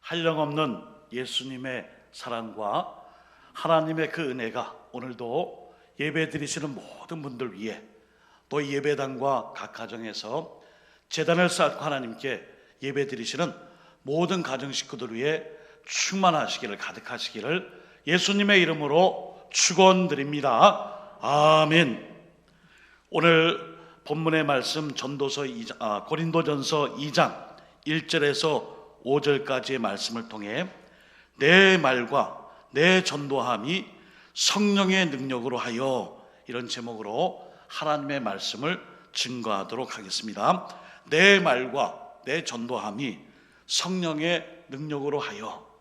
한량없는 예수님의 사랑과 하나님의 그 은혜가 오늘도 예배 드리시는 모든 분들 위해, 또 예배당과 각 가정에서 제단을 쌓고 하나님께 예배 드리시는 모든 가정 식구들 위해 충만하시기를, 가득하시기를 예수님의 이름으로 축원드립니다. 아멘. 오늘 본문의 말씀 고린도전서 2장 1절에서 5절까지의 말씀을 통해 내 말과 내 전도함이 성령의 능력으로 하여, 이런 제목으로 하나님의 말씀을 증거하도록 하겠습니다. 내 말과 내 전도함이 성령의 능력으로 하여.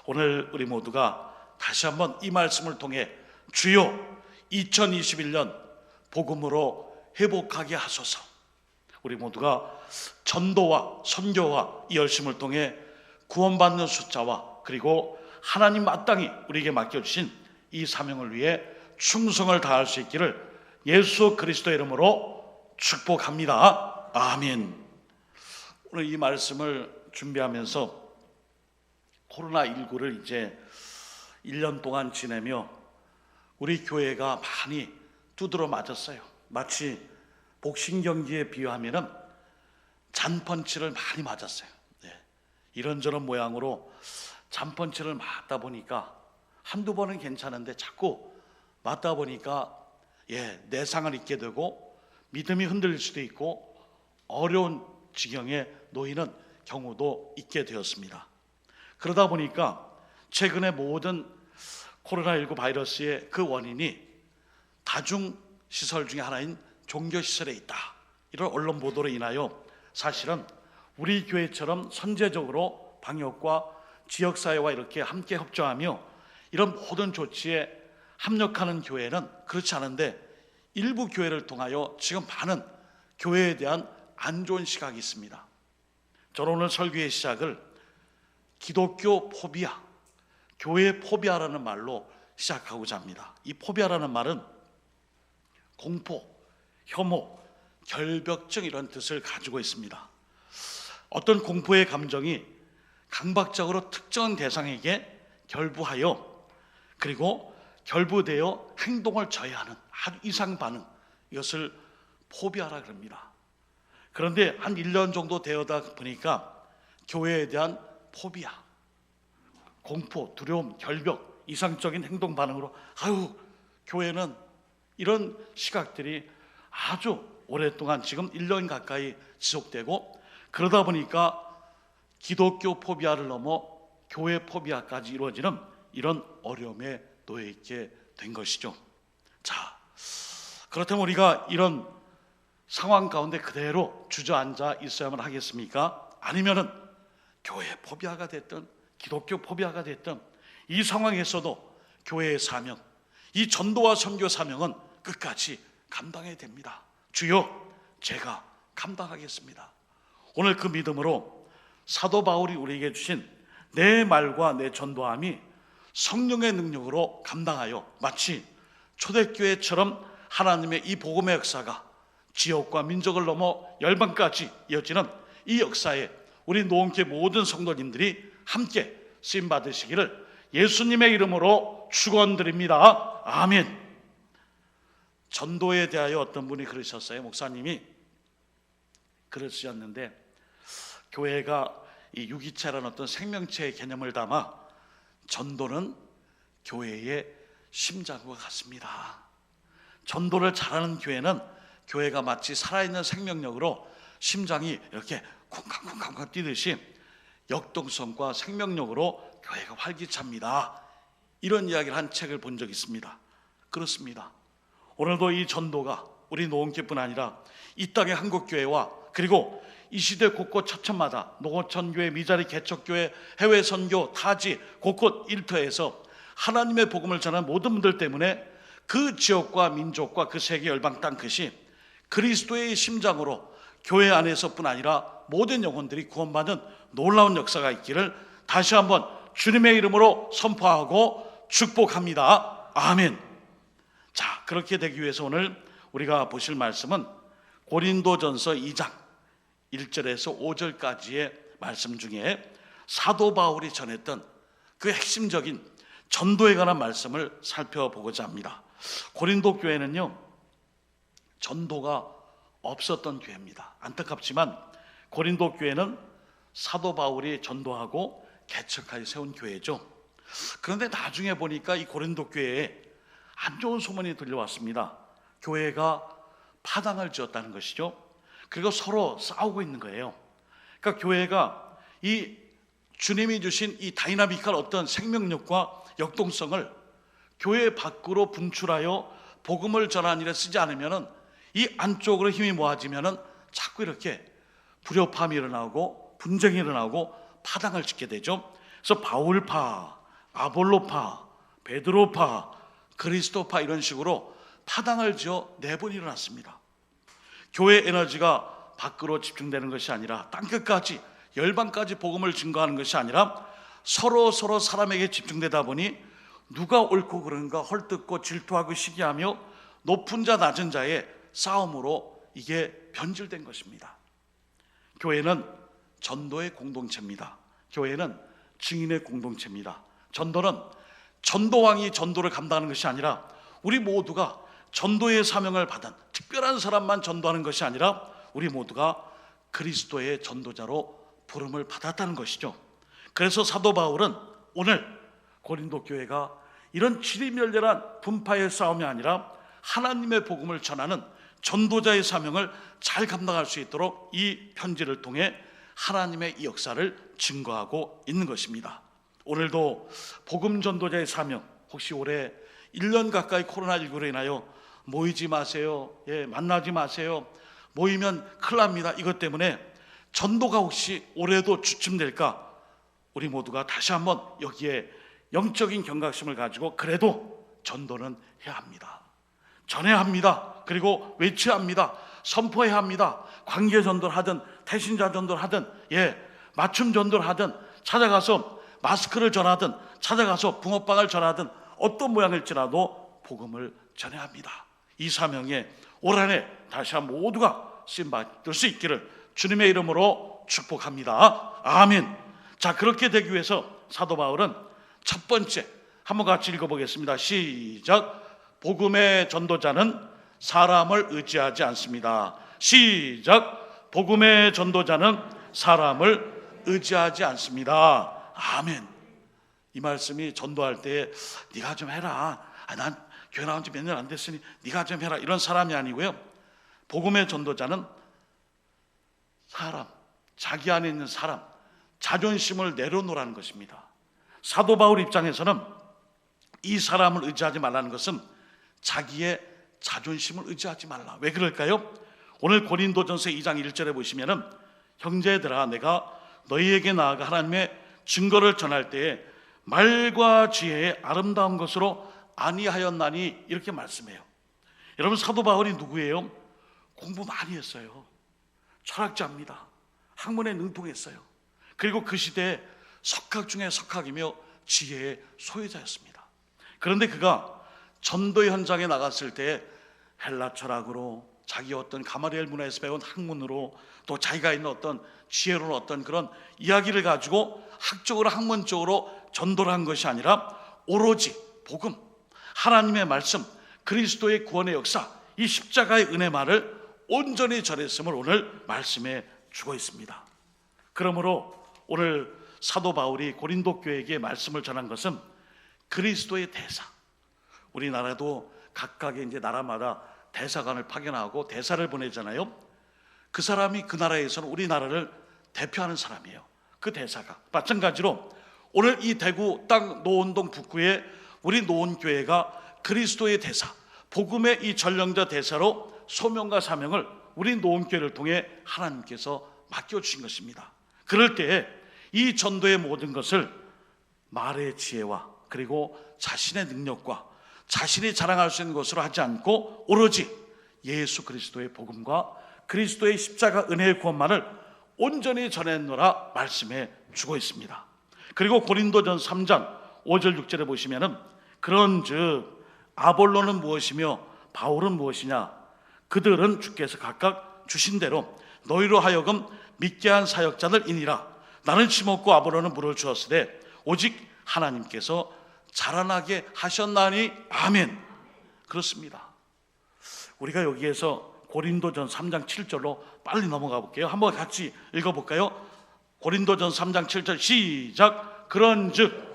오늘 우리 모두가 다시 한번 이 말씀을 통해 주여 2021년 복음으로 회복하게 하소서. 우리 모두가 전도와 선교와 이 열심을 통해 구원받는 숫자와, 그리고 하나님 마땅히 우리에게 맡겨주신 이 사명을 위해 충성을 다할 수 있기를 예수 그리스도의 이름으로 축복합니다. 아멘. 오늘 이 말씀을 준비하면서 코로나19를 이제 1년 동안 지내며 우리 교회가 많이 두드러 맞았어요. 마치 복싱 경기에 비유하면은 잔펀치를 많이 맞았어요. 이런저런 모양으로 잔펀치를 맞다 보니까 한두 번은 괜찮은데 자꾸 맞다 보니까 내상을 입게 되고 믿음이 흔들릴 수도 있고 어려운 지경에 놓이는 경우도 있게 되었습니다. 그러다 보니까 최근에 모든 코로나19 바이러스의 그 원인이 다중시설 중에 하나인 종교시설에 있다, 이런 언론 보도로 인하여 사실은 우리 교회처럼 선제적으로 방역과 지역사회와 이렇게 함께 협조하며 이런 모든 조치에 합력하는 교회는 그렇지 않은데, 일부 교회를 통하여 지금 많은 교회에 대한 안 좋은 시각이 있습니다. 저는 오늘 설교의 시작을 기독교 포비아, 교회 포비아라는 말로 시작하고자 합니다. 이 포비아라는 말은 공포, 혐오, 결벽증, 이런 뜻을 가지고 있습니다. 어떤 공포의 감정이 강박적으로 특정한 대상에게 결부하여, 그리고 결부되어 행동을 저해하는 아주 이상 반응, 이것을 포비아라 그럽니다. 그런데 한 1년 정도 되어다 보니까 교회에 대한 포비아, 공포, 두려움, 결벽, 이상적인 행동 반응으로 교회는 이런 시각들이 아주 오랫동안 지금 1년 가까이 지속되고, 그러다 보니까 기독교 포비아를 넘어 교회 포비아까지 이루어지는 이런 어려움에 놓여 있게 된 것이죠. 자, 그렇다면 우리가 이런 상황 가운데 그대로 주저앉아 있어야만 하겠습니까? 아니면은 교회 포비아가 됐든 기독교 포비아가 됐든 이 상황에서도 교회의 사명, 이 전도와 선교 사명은 끝까지 감당해야 됩니다. 주여, 제가 감당하겠습니다. 오늘 그 믿음으로 사도 바울이 우리에게 주신 내 말과 내 전도함이 성령의 능력으로 감당하여 마치 초대교회처럼 하나님의 이 복음의 역사가 지역과 민족을 넘어 열방까지 이어지는 이 역사에 우리 노원교회 모든 성도님들이 함께 쓰임 받으시기를 예수님의 이름으로 축원드립니다. 아멘. 전도에 대하여 어떤 분이 그러셨어요. 목사님이 그러셨는데, 교회가 이 유기체라는 어떤 생명체의 개념을 담아 전도는 교회의 심장과 같습니다. 전도를 잘하는 교회는 교회가 마치 살아있는 생명력으로 심장이 이렇게 쿵쾅쿵쾅 뛰듯이 역동성과 생명력으로 교회가 활기찹니다. 이런 이야기를 한 책을 본 적이 있습니다. 그렇습니다. 오늘도 이 전도가 우리 노원교회뿐 아니라 이 땅의 한국교회와, 그리고 이 시대 곳곳 처천마다 노원천교회, 미자리 개척교회, 해외 선교, 타지 곳곳 일터에서 하나님의 복음을 전하는 모든 분들 때문에 그 지역과 민족과 그 세계 열방 땅 끝이 그리스도의 심장으로 교회 안에서뿐 아니라 모든 영혼들이 구원받는 놀라운 역사가 있기를 다시 한번 주님의 이름으로 선포하고 축복합니다. 아멘. 자, 그렇게 되기 위해서 오늘 우리가 보실 말씀은 고린도전서 2장 1절에서 5절까지의 말씀 중에 사도 바울이 전했던 그 핵심적인 전도에 관한 말씀을 살펴보고자 합니다. 고린도 교회는요, 전도가 없었던 교회입니다. 안타깝지만 고린도 교회는 사도 바울이 전도하고 개척하여 세운 교회죠. 그런데 나중에 보니까 이 고린도 교회에 안 좋은 소문이 들려왔습니다. 교회가 파당을 지었다는 것이죠. 그리고 서로 싸우고 있는 거예요. 그러니까 교회가 이 주님이 주신 이 다이나믹한 어떤 생명력과 역동성을 교회 밖으로 분출하여 복음을 전하는 일에 쓰지 않으면은 이 안쪽으로 힘이 모아지면은 자꾸 이렇게 불협화음이 일어나고 분쟁이 일어나고 파당을 짓게 되죠. 그래서 바울파, 아볼로파, 베드로파, 그리스도파 이런 식으로 파당을 지어 4번 일어났습니다. 교회 에너지가 밖으로 집중되는 것이 아니라 땅끝까지 열방까지 복음을 증거하는 것이 아니라 서로 사람에게 집중되다 보니 누가 옳고 그른가 헐뜯고 질투하고 시기하며 높은 자 낮은 자의 싸움으로 이게 변질된 것입니다. 교회는 전도의 공동체입니다. 교회는 증인의 공동체입니다. 전도는 전도왕이 전도를 감당하는 것이 아니라 우리 모두가 전도의 사명을 받은 특별한 사람만 전도하는 것이 아니라 우리 모두가 그리스도의 전도자로 부름을 받았다는 것이죠. 그래서 사도 바울은 오늘 고린도 교회가 이런 지리멸렬한 분파의 싸움이 아니라 하나님의 복음을 전하는 전도자의 사명을 잘 감당할 수 있도록 이 편지를 통해 하나님의 이 역사를 증거하고 있는 것입니다. 오늘도 복음 전도자의 사명, 혹시 올해 1년 가까이 코로나19로 인하여 모이지 마세요, 만나지 마세요, 모이면 큰일 납니다, 이것 때문에 전도가 혹시 올해도 주춤될까? 우리 모두가 다시 한번 여기에 영적인 경각심을 가지고 그래도 전도는 해야 합니다. 전해야 합니다. 그리고 외쳐야 합니다. 선포해야 합니다. 관계 전도를 하든 태신자 전도를 하든 맞춤 전도를 하든 찾아가서 마스크를 전하든 찾아가서 붕어빵을 전하든 어떤 모양일지라도 복음을 전해야 합니다. 이 사명에 올 한해 다시 한번 모두가 쓰임받을 수 있기를 주님의 이름으로 축복합니다. 아멘. 자, 그렇게 되기 위해서 사도 바울은 첫 번째 한번 같이 읽어보겠습니다. 시작. 복음의 전도자는 사람을 의지하지 않습니다. 시작. 복음의 전도자는 사람을 의지하지 않습니다. 아멘. 이 말씀이 전도할 때 네가 좀 해라, 난 교회 나온 지 몇 년 안 됐으니 네가 좀 해라, 이런 사람이 아니고요. 복음의 전도자는 사람, 자기 안에 있는 사람, 자존심을 내려놓으라는 것입니다. 사도 바울 입장에서는 이 사람을 의지하지 말라는 것은 자기의 자존심을 의지하지 말라. 왜 그럴까요? 오늘 고린도전서 2장 1절에 보시면은 형제들아, 내가 너희에게 나아가 하나님의 증거를 전할 때에 말과 지혜의 아름다운 것으로 아니하였나니, 이렇게 말씀해요. 여러분, 사도 바울이 누구예요? 공부 많이 했어요. 철학자입니다. 학문에 능통했어요. 그리고 그 시대에 석학 중에 석학이며 지혜의 소유자였습니다. 그런데 그가 전도 현장에 나갔을 때 헬라 철학으로, 자기 어떤 가마리엘 문화에서 배운 학문으로, 또 자기가 있는 어떤 지혜로운 어떤 그런 이야기를 가지고 학적으로 학문적으로 전도를 한 것이 아니라 오로지 복음, 하나님의 말씀, 그리스도의 구원의 역사, 이 십자가의 은혜만을 온전히 전했음을 오늘 말씀해 주고 있습니다. 그러므로 오늘 사도 바울이 고린도 교회에게 말씀을 전한 것은 그리스도의 대사, 우리나라도 각각의 이제 나라마다 대사관을 파견하고 대사를 보내잖아요. 그 사람이 그 나라에서는 우리나라를 대표하는 사람이에요. 그 대사가. 마찬가지로 오늘 이 대구 땅 노원동 북구에 우리 노원교회가 그리스도의 대사, 복음의 이 전령자 대사로 소명과 사명을 우리 노원교회를 통해 하나님께서 맡겨주신 것입니다. 그럴 때에 이 전도의 모든 것을 말의 지혜와 그리고 자신의 능력과 자신이 자랑할 수 있는 것으로 하지 않고 오로지 예수 그리스도의 복음과 그리스도의 십자가 은혜의 구원만을 온전히 전했노라 말씀해 주고 있습니다. 그리고 고린도전 3장 5절 6절에 보시면은 그런즉 아볼로는 무엇이며 바울은 무엇이냐, 그들은 주께서 각각 주신 대로 너희로 하여금 믿게 한 사역자들이니라. 나는 심었고 아브라함은 물을 주었으되 오직 하나님께서 자라나게 하셨나니 아멘. 그렇습니다. 우리가 여기에서 고린도전 3장 7절로 빨리 넘어가 볼게요. 한번 같이 읽어볼까요? 고린도전 3장 7절 시작. 그런즉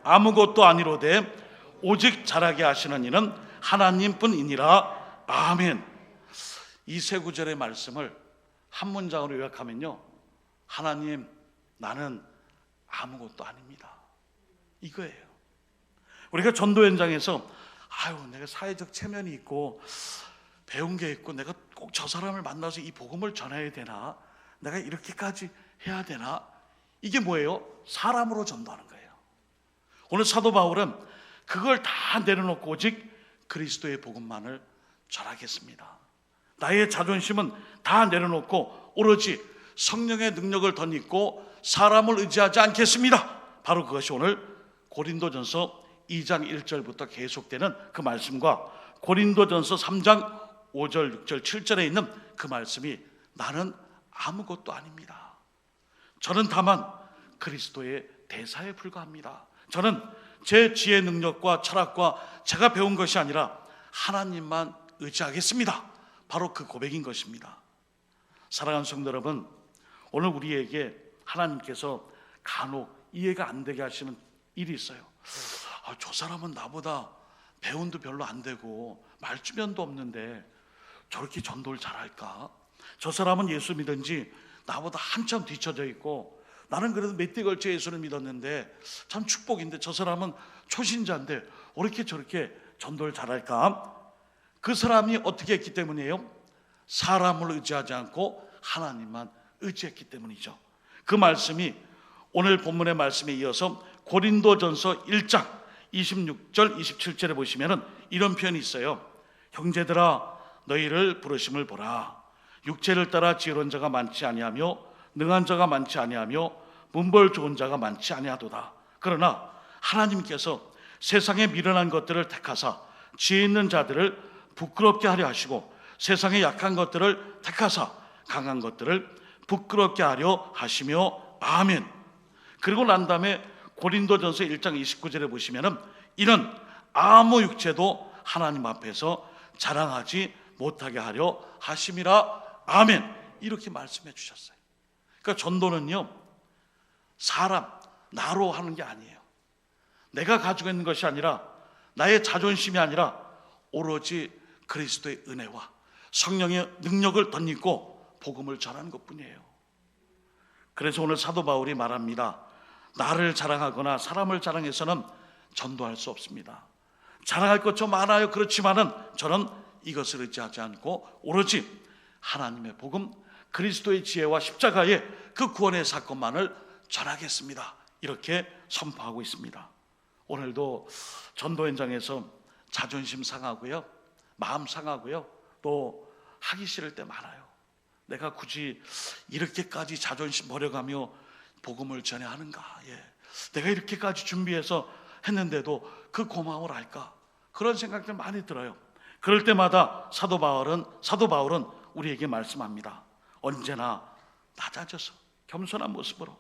아무것도 아니로되 오직 자라게 하시는 이는 하나님뿐이니라 아멘. 이 세 구절의 말씀을 한 문장으로 요약하면요, 하나님, 나는 아무것도 아닙니다, 이거예요. 우리가 전도 현장에서 내가 사회적 체면이 있고 배운 게 있고 내가 꼭 저 사람을 만나서 이 복음을 전해야 되나, 내가 이렇게까지 해야 되나, 이게 뭐예요? 사람으로 전도하는 거예요. 오늘 사도 바울은 그걸 다 내려놓고 오직 그리스도의 복음만을 전하겠습니다. 나의 자존심은 다 내려놓고 오로지 성령의 능력을 덧입고 사람을 의지하지 않겠습니다. 바로 그것이 오늘 고린도전서 2장 1절부터 계속되는 그 말씀과 고린도전서 3장 5절, 6절, 7절에 있는 그 말씀이 나는 아무것도 아닙니다. 저는 다만 그리스도의 대사에 불과합니다. 저는 제 지혜 능력과 철학과 제가 배운 것이 아니라 하나님만 의지하겠습니다. 바로 그 고백인 것입니다. 사랑하는 성도 여러분, 오늘 우리에게 하나님께서 간혹 이해가 안 되게 하시는 일이 있어요. 저 사람은 나보다 배운도 별로 안 되고 말주변도 없는데 저렇게 전도를 잘할까? 저 사람은 예수 믿은 지 나보다 한참 뒤쳐져 있고 나는 그래도 몇 대 걸쳐 예수를 믿었는데 참 축복인데 저 사람은 초신자인데 어떻게 저렇게 전도를 잘할까? 그 사람이 어떻게 했기 때문이에요? 사람을 의지하지 않고 하나님만 의지했기 때문이죠. 그 말씀이 오늘 본문의 말씀에 이어서 고린도전서 1장 26절 27절에 보시면 이런 표현이 있어요. 형제들아, 너희를 부르심을 보라. 육체를 따라 지혜로운 자가 많지 아니하며 능한 자가 많지 아니하며 문벌 좋은 자가 많지 아니하도다. 그러나 하나님께서 세상에 미련한 것들을 택하사 지혜 있는 자들을 부끄럽게 하려 하시고 세상에 약한 것들을 택하사 강한 것들을 부끄럽게 하려 하시며 아멘. 그리고 난 다음에 고린도전서 1장 29절에 보시면은 이는 아무 육체도 하나님 앞에서 자랑하지 못하게 하려 하심이라 아멘. 이렇게 말씀해 주셨어요. 그러니까 전도는요, 사람, 나로 하는 게 아니에요. 내가 가지고 있는 것이 아니라 나의 자존심이 아니라 오로지 그리스도의 은혜와 성령의 능력을 덧입고 복음을 전하는 것뿐이에요. 그래서 오늘 사도 바울이 말합니다. 나를 자랑하거나 사람을 자랑해서는 전도할 수 없습니다. 자랑할 것 좀 많아요. 그렇지만은 저는 이것을 의지하지 않고 오로지 하나님의 복음, 그리스도의 지혜와 십자가의 그 구원의 사건만을 전하겠습니다. 이렇게 선포하고 있습니다. 오늘도 전도 현장에서 자존심 상하고요, 마음 상하고요, 또 하기 싫을 때 많아요. 내가 굳이 이렇게까지 자존심 버려가며 복음을 전해야 하는가? 내가 이렇게까지 준비해서 했는데도 그 고마움을 알까? 그런 생각들 많이 들어요. 그럴 때마다 사도 바울은 우리에게 말씀합니다. 언제나 낮아져서 겸손한 모습으로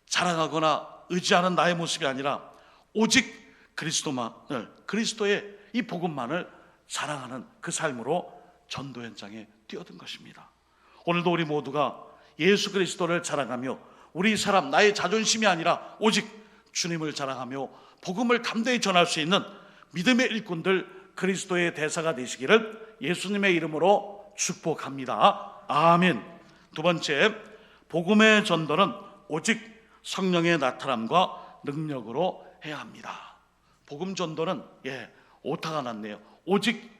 자랑하거나 의지하는 나의 모습이 아니라 오직 그리스도의 이 복음만을 자랑하는 그 삶으로 전도 현장에 뛰어든 것입니다. 오늘도 우리 모두가 예수 그리스도를 자랑하며 우리 사람, 나의 자존심이 아니라 오직 주님을 자랑하며 복음을 담대히 전할 수 있는 믿음의 일꾼들, 그리스도의 대사가 되시기를 예수님의 이름으로 축복합니다. 아멘. 두 번째, 복음의 전도는 오직 성령의 나타남과 능력으로 해야 합니다. 복음 전도는 오타가 났네요. 오직,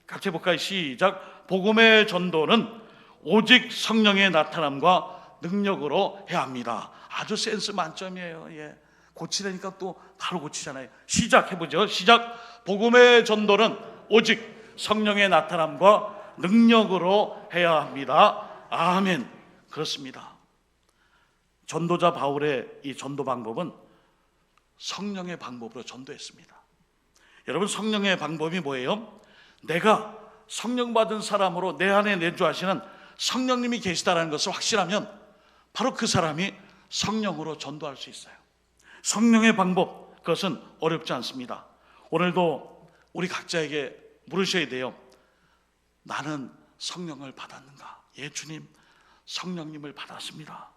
같이 해볼까요? 시작. 복음의 전도는 오직 성령의 나타남과 능력으로 해야 합니다. 아주 센스 만점이에요. 고치려니까 또 바로 고치잖아요. 시작해보죠. 시작. 복음의 전도는 오직 성령의 나타남과 능력으로 해야 합니다. 아멘. 그렇습니다. 전도자 바울의 이 전도 방법은 성령의 방법으로 전도했습니다. 여러분, 성령의 방법이 뭐예요? 내가 성령 받은 사람으로 내 안에 내주하시는 성령님이 계시다는 것을 확신하면 바로 그 사람이 성령으로 전도할 수 있어요. 성령의 방법, 그것은 어렵지 않습니다. 오늘도 우리 각자에게 물으셔야 돼요. 나는 성령을 받았는가? 예, 주님, 성령님을 받았습니다.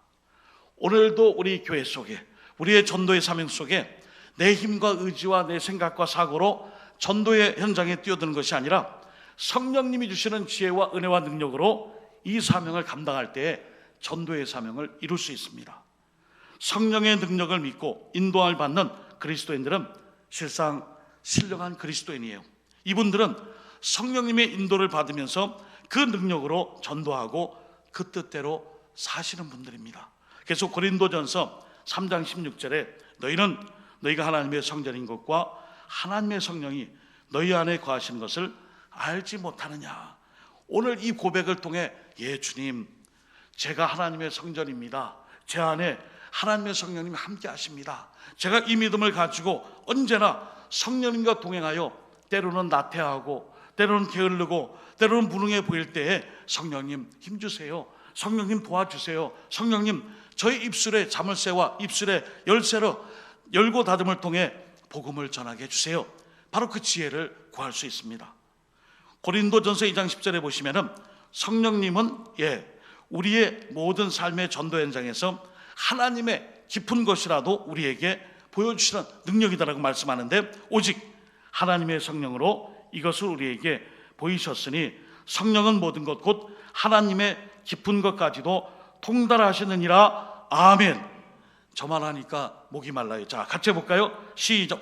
오늘도 우리 교회 속에, 우리의 전도의 사명 속에 내 힘과 의지와 내 생각과 사고로 전도의 현장에 뛰어드는 것이 아니라 성령님이 주시는 지혜와 은혜와 능력으로 이 사명을 감당할 때에 전도의 사명을 이룰 수 있습니다. 성령의 능력을 믿고 인도함을 받는 그리스도인들은 실상 신령한 그리스도인이에요. 이분들은 성령님의 인도를 받으면서 그 능력으로 전도하고 그 뜻대로 사시는 분들입니다. 그래서 고린도전서 3장 16절에 너희가 하나님의 성전인 것과 하나님의 성령이 너희 안에 거하시는 것을 알지 못하느냐. 오늘 이 고백을 통해 예, 주님, 제가 하나님의 성전입니다. 제 안에 하나님의 성령님이 함께 하십니다. 제가 이 믿음을 가지고 언제나 성령님과 동행하여 때로는 나태하고 때로는 게으르고 때로는 무능해 보일 때에 성령님 힘주세요. 성령님 도와주세요. 성령님 저희 입술에 자물쇠와 입술에 열쇠로 열고 닫음을 통해 복음을 전하게 해주세요. 바로 그 지혜를 구할 수 있습니다. 고린도전서 2장 10절에 보시면은 성령님은 우리의 모든 삶의 전도 현장에서 하나님의 깊은 것이라도 우리에게 보여주시는 능력이다라고 말씀하는데, 오직 하나님의 성령으로 이것을 우리에게 보이셨으니 성령은 모든 것 곧 하나님의 깊은 것까지도 통달하시느니라. 아멘. 저만 하니까 목이 말라요. 자, 같이 해볼까요? 시작.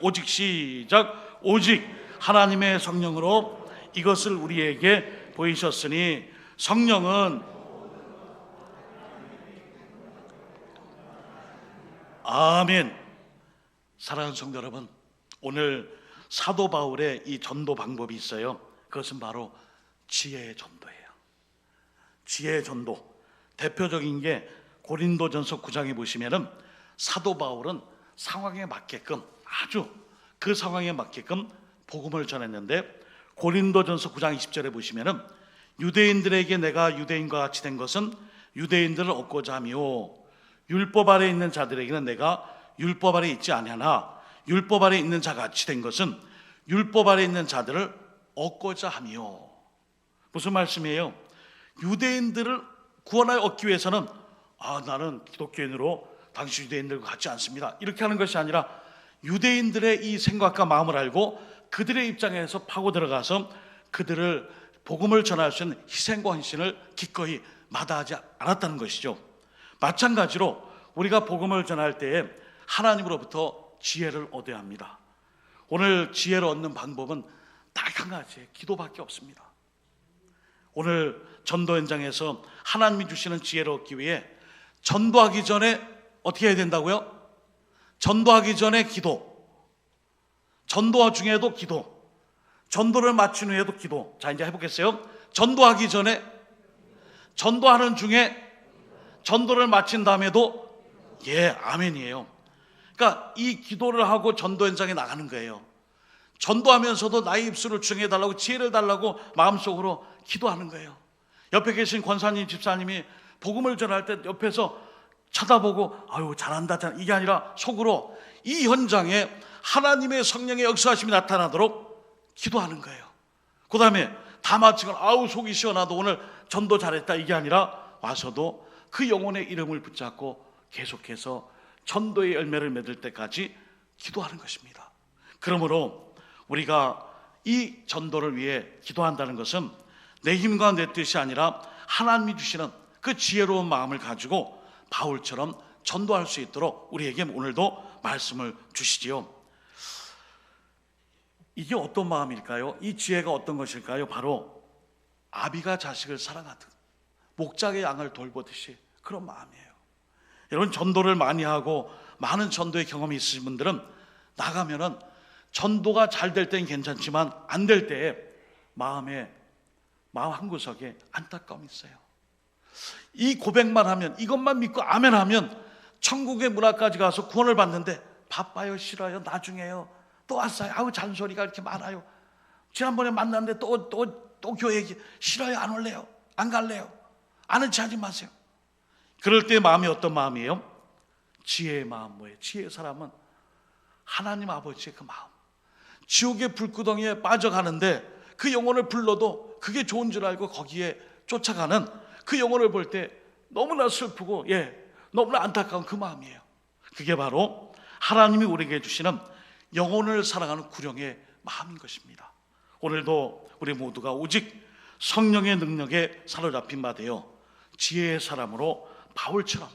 오직 하나님의 성령으로 이것을 우리에게 보이셨으니 성령은 아멘. 사랑하는 성도 여러분, 오늘 사도 바울의 이 전도 방법이 있어요. 그것은 바로 지혜의 전도예요. 지혜의 전도. 대표적인 게 고린도전서 9장에 보시면은 사도 바울은 상황에 맞게끔, 아주 그 상황에 맞게끔 복음을 전했는데, 고린도전서 9장 20절에 보시면은 유대인들에게 내가 유대인과 같이 된 것은 유대인들을 얻고자 하며 율법 아래 있는 자들에게는 내가 율법 아래 있지 아니하나 율법 아래 있는 자 같이 된 것은 율법 아래 있는 자들을 얻고자 하며. 무슨 말씀이에요? 유대인들을 구원하여 얻기 위해서는 나는 기독교인으로 당시 유대인들과 같지 않습니다, 이렇게 하는 것이 아니라 유대인들의 이 생각과 마음을 알고 그들의 입장에서 파고 들어가서 그들을 복음을 전할 수 있는 희생과 헌신을 기꺼이 마다하지 않았다는 것이죠. 마찬가지로 우리가 복음을 전할 때에 하나님으로부터 지혜를 얻어야 합니다. 오늘 지혜를 얻는 방법은 딱 한 가지예요. 기도밖에 없습니다. 오늘 전도 현장에서 하나님이 주시는 지혜를 얻기 위해 전도하기 전에 어떻게 해야 된다고요? 전도하기 전에 기도, 전도 중에도 기도, 전도를 마친 후에도 기도. 자, 이제 해보겠어요. 전도하기 전에, 전도하는 중에, 전도를 마친 다음에도 아멘이에요. 그러니까 이 기도를 하고 전도 현장에 나가는 거예요. 전도하면서도 나의 입술을 주장해 달라고, 지혜를 달라고 마음속으로 기도하는 거예요. 옆에 계신 권사님, 집사님이 복음을 전할 때 옆에서 쳐다보고 아유 잘한다, 이게 아니라 속으로 이 현장에 하나님의 성령의 역사하심이 나타나도록 기도하는 거예요. 그 다음에 다 마치고 아우 속이 시원하다, 오늘 전도 잘했다, 이게 아니라 와서도 그 영혼의 이름을 붙잡고 계속해서 전도의 열매를 맺을 때까지 기도하는 것입니다. 그러므로 우리가 이 전도를 위해 기도한다는 것은 내 힘과 내 뜻이 아니라 하나님이 주시는 그 지혜로운 마음을 가지고 바울처럼 전도할 수 있도록 우리에게 오늘도 말씀을 주시지요. 이게 어떤 마음일까요? 이 지혜가 어떤 것일까요? 바로 아비가 자식을 사랑하듯 목자가 양을 돌보듯이 그런 마음이에요. 여러분, 전도를 많이 하고 많은 전도의 경험이 있으신 분들은 나가면은 전도가 잘 될 때는 괜찮지만 안 될 때에 마음 한구석에 안타까움이 있어요. 이 고백만 하면, 이것만 믿고 아멘 하면 천국의 문화까지 가서 구원을 받는데 바빠요, 싫어요, 나중에요, 또 왔어요, 아우 잔소리가 이렇게 많아요, 지난번에 만났는데 또 교회 얘기, 싫어요, 안 올래요, 안 갈래요, 아는 체 하지 마세요. 그럴 때 마음이 어떤 마음이에요? 지혜의 마음. 뭐예요? 지혜의 사람은 하나님 아버지의 그 마음. 지옥의 불구덩이에 빠져가는데 그 영혼을 불러도 그게 좋은 줄 알고 거기에 쫓아가는 그 영혼을 볼 때 너무나 슬프고 너무나 안타까운 그 마음이에요. 그게 바로 하나님이 우리에게 주시는 영혼을 사랑하는 구령의 마음인 것입니다. 오늘도 우리 모두가 오직 성령의 능력에 사로잡힌 바 되어 지혜의 사람으로 바울처럼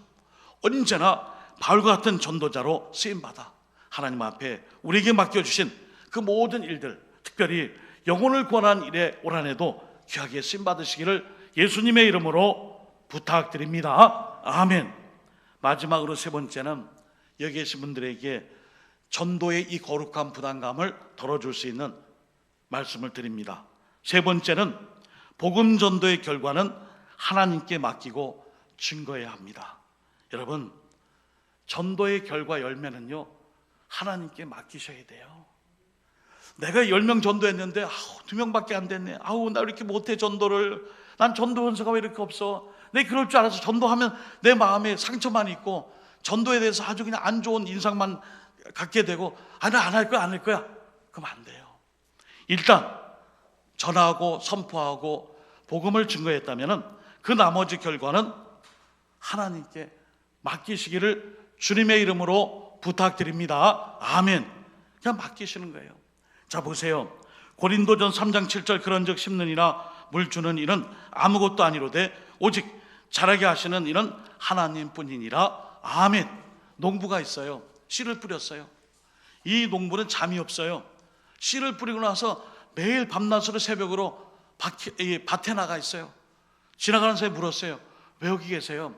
언제나 바울과 같은 전도자로 쓰임받아 하나님 앞에 우리에게 맡겨주신 그 모든 일들, 특별히 영혼을 구원하는 일에 올 한해도 귀하게 쓰임받으시기를 예수님의 이름으로 부탁드립니다. 아멘. 마지막으로 세 번째는 여기 계신 분들에게 전도의 이 거룩한 부담감을 덜어줄 수 있는 말씀을 드립니다. 세 번째는 복음 전도의 결과는 하나님께 맡기고 증거해야 합니다. 여러분, 전도의 결과 열매는요, 하나님께 맡기셔야 돼요. 내가 10명 전도했는데 2명밖에 안 됐네. 나 이렇게 못해 전도를. 난 전도 원서가 왜 이렇게 없어. 내가 그럴 줄 알아서 전도하면 내 마음에 상처만 있고 전도에 대해서 아주 그냥 안 좋은 인상만 갖게 되고 나 안 할 거야. 그럼 안 돼요. 일단 전하고 선포하고 복음을 증거했다면 그 나머지 결과는 하나님께 맡기시기를 주님의 이름으로 부탁드립니다. 아멘. 그냥 맡기시는 거예요. 자, 보세요. 고린도전 3장 7절 그런즉 심는이나 물 주는 이는 아무것도 아니로되 오직 자라게 하시는 이는 하나님뿐이니라. 아멘. 농부가 있어요. 씨를 뿌렸어요. 이 농부는 잠이 없어요. 씨를 뿌리고 나서 매일 밤낮으로 새벽으로 밭에 나가 있어요. 지나가는 사람이 물었어요. 왜 여기 계세요?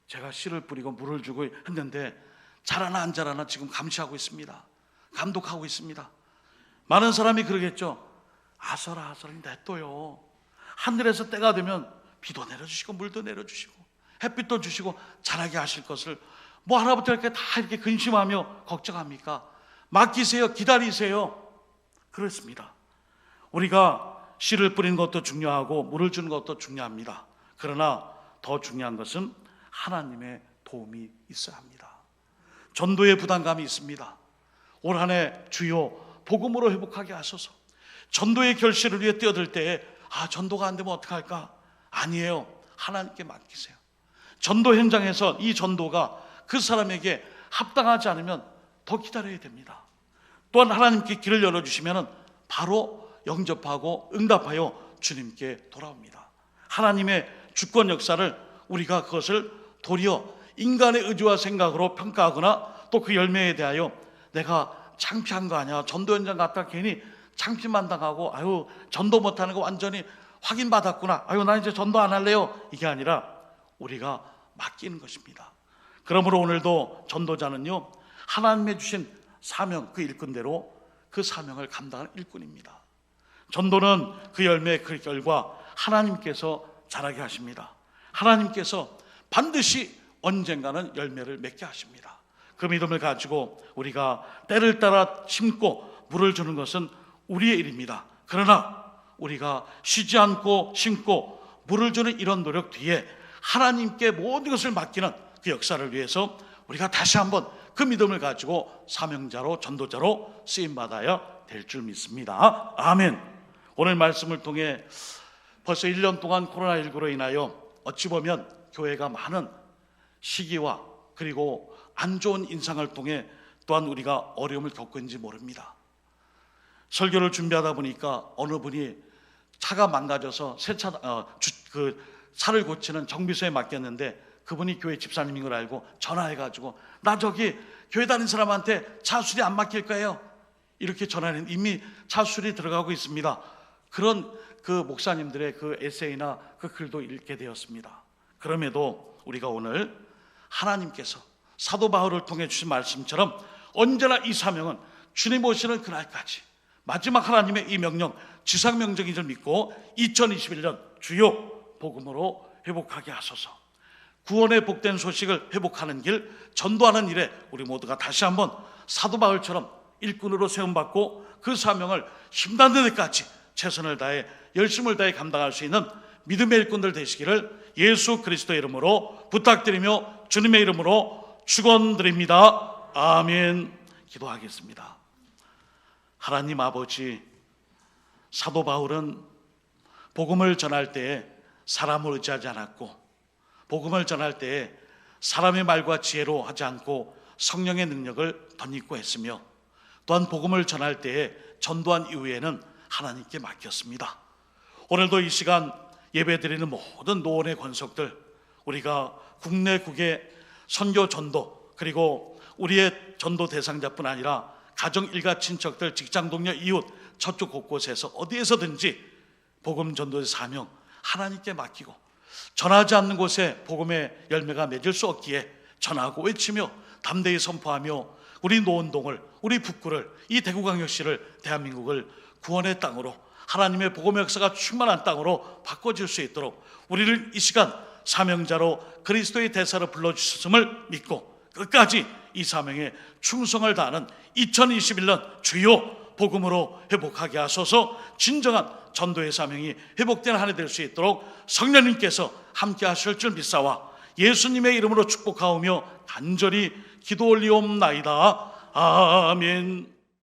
제가 씨를 뿌리고 물을 주고 했는데 자라나 안 자라나 지금 감시하고 있습니다. 감독하고 있습니다. 많은 사람이 그러겠죠. 아설아설 냅둬요. 하늘에서 때가 되면 비도 내려주시고 물도 내려주시고 햇빛도 주시고 자라게 하실 것을 뭐 하나부터 이렇게 다 이렇게 근심하며 걱정합니까? 맡기세요. 기다리세요. 그렇습니다. 우리가 씨를 뿌리는 것도 중요하고 물을 주는 것도 중요합니다. 그러나 더 중요한 것은 하나님의 도움이 있어야 합니다. 전도의 부담감이 있습니다. 올 한 해 주여 복음으로 회복하게 하소서. 전도의 결실을 위해 뛰어들 때에 전도가 안 되면 어떡할까? 아니에요. 하나님께 맡기세요. 전도 현장에서 이 전도가 그 사람에게 합당하지 않으면 더 기다려야 됩니다. 또한 하나님께 길을 열어주시면 바로 영접하고 응답하여 주님께 돌아옵니다. 하나님의 주권 역사를 우리가 그것을 도리어 인간의 의지와 생각으로 평가하거나 또 그 열매에 대하여 내가 창피한 거 아니야, 전도 현장 갔다 괜히 창피만 당하고 전도 못하는 거 완전히 확인받았구나, 나 이제 전도 안 할래요, 이게 아니라 우리가 맡기는 것입니다. 그러므로 오늘도 전도자는요, 하나님의 주신 사명, 그 일꾼대로 그 사명을 감당하는 일꾼입니다. 전도는 그 열매, 그 결과 하나님께서 자라게 하십니다. 하나님께서 반드시 언젠가는 열매를 맺게 하십니다. 그 믿음을 가지고 우리가 때를 따라 심고 물을 주는 것은 우리의 일입니다. 그러나 우리가 쉬지 않고 심고 물을 주는 이런 노력 뒤에 하나님께 모든 것을 맡기는 그 역사를 위해서 우리가 다시 한번 그 믿음을 가지고 사명자로 전도자로 쓰임받아야 될 줄 믿습니다. 아멘. 오늘 말씀을 통해 벌써 1년 동안 코로나19로 인하여 어찌 보면 교회가 많은 시기와 그리고 안 좋은 인상을 통해 또한 우리가 어려움을 겪고 있는지 모릅니다. 설교를 준비하다 보니까 어느 분이 차가 망가져서 차를 고치는 정비소에 맡겼는데 그분이 교회 집사님인 걸 알고 전화해가지고 나 저기 교회 다니는 사람한테 차 수리 안 맡길 거예요, 이렇게 전화했는데 이미 차 수리 들어가고 있습니다. 그런 그 목사님들의 그 에세이나 그 글도 읽게 되었습니다. 그럼에도 우리가 오늘 하나님께서 사도 바울을 통해 주신 말씀처럼 언제나 이 사명은 주님 오시는 그날까지 마지막 하나님의 이 명령, 지상명령인 줄 믿고 2021년 주요 복음으로 회복하게 하소서. 구원의 복된 소식을 회복하는 길, 전도하는 일에 우리 모두가 다시 한번 사도 바울처럼 일꾼으로 세움받고 그 사명을 힘닿는 데까지 최선을 다해 열심을 다해 감당할 수 있는 믿음의 일꾼들 되시기를 예수 그리스도의 이름으로 부탁드리며 주님의 이름으로 축원드립니다. 아멘. 기도하겠습니다. 하나님 아버지, 사도 바울은 복음을 전할 때에 사람을 의지하지 않았고, 복음을 전할 때에 사람의 말과 지혜로 하지 않고 성령의 능력을 덧입고 했으며, 또한 복음을 전할 때에 전도한 이후에는 하나님께 맡겼습니다. 오늘도 이 시간 예배드리는 모든 노원의 권속들, 우리가 국내 국외 선교 전도, 그리고 우리의 전도 대상자뿐 아니라 가정 일가 친척들, 직장 동료, 이웃, 저쪽 곳곳에서 어디에서든지 복음 전도의 사명 하나님께 맡기고, 전하지 않는 곳에 복음의 열매가 맺을 수 없기에 전하고 외치며 담대히 선포하며 우리 노원동을, 우리 북구를, 이 대구광역시를, 대한민국을 구원의 땅으로, 하나님의 복음의 역사가 충만한 땅으로 바꿔줄 수 있도록 우리를 이 시간 사명자로 그리스도의 대사로 불러주셨음을 믿고 끝까지 이 사명에 충성을 다하는 2021년 주요 복음으로 회복하게 하소서. 진정한 전도의 사명이 회복되는 한 해 될 수 있도록 성령님께서 함께 하실 줄 믿사와 예수님의 이름으로 축복하오며 간절히 기도 올리옵나이다. 아멘.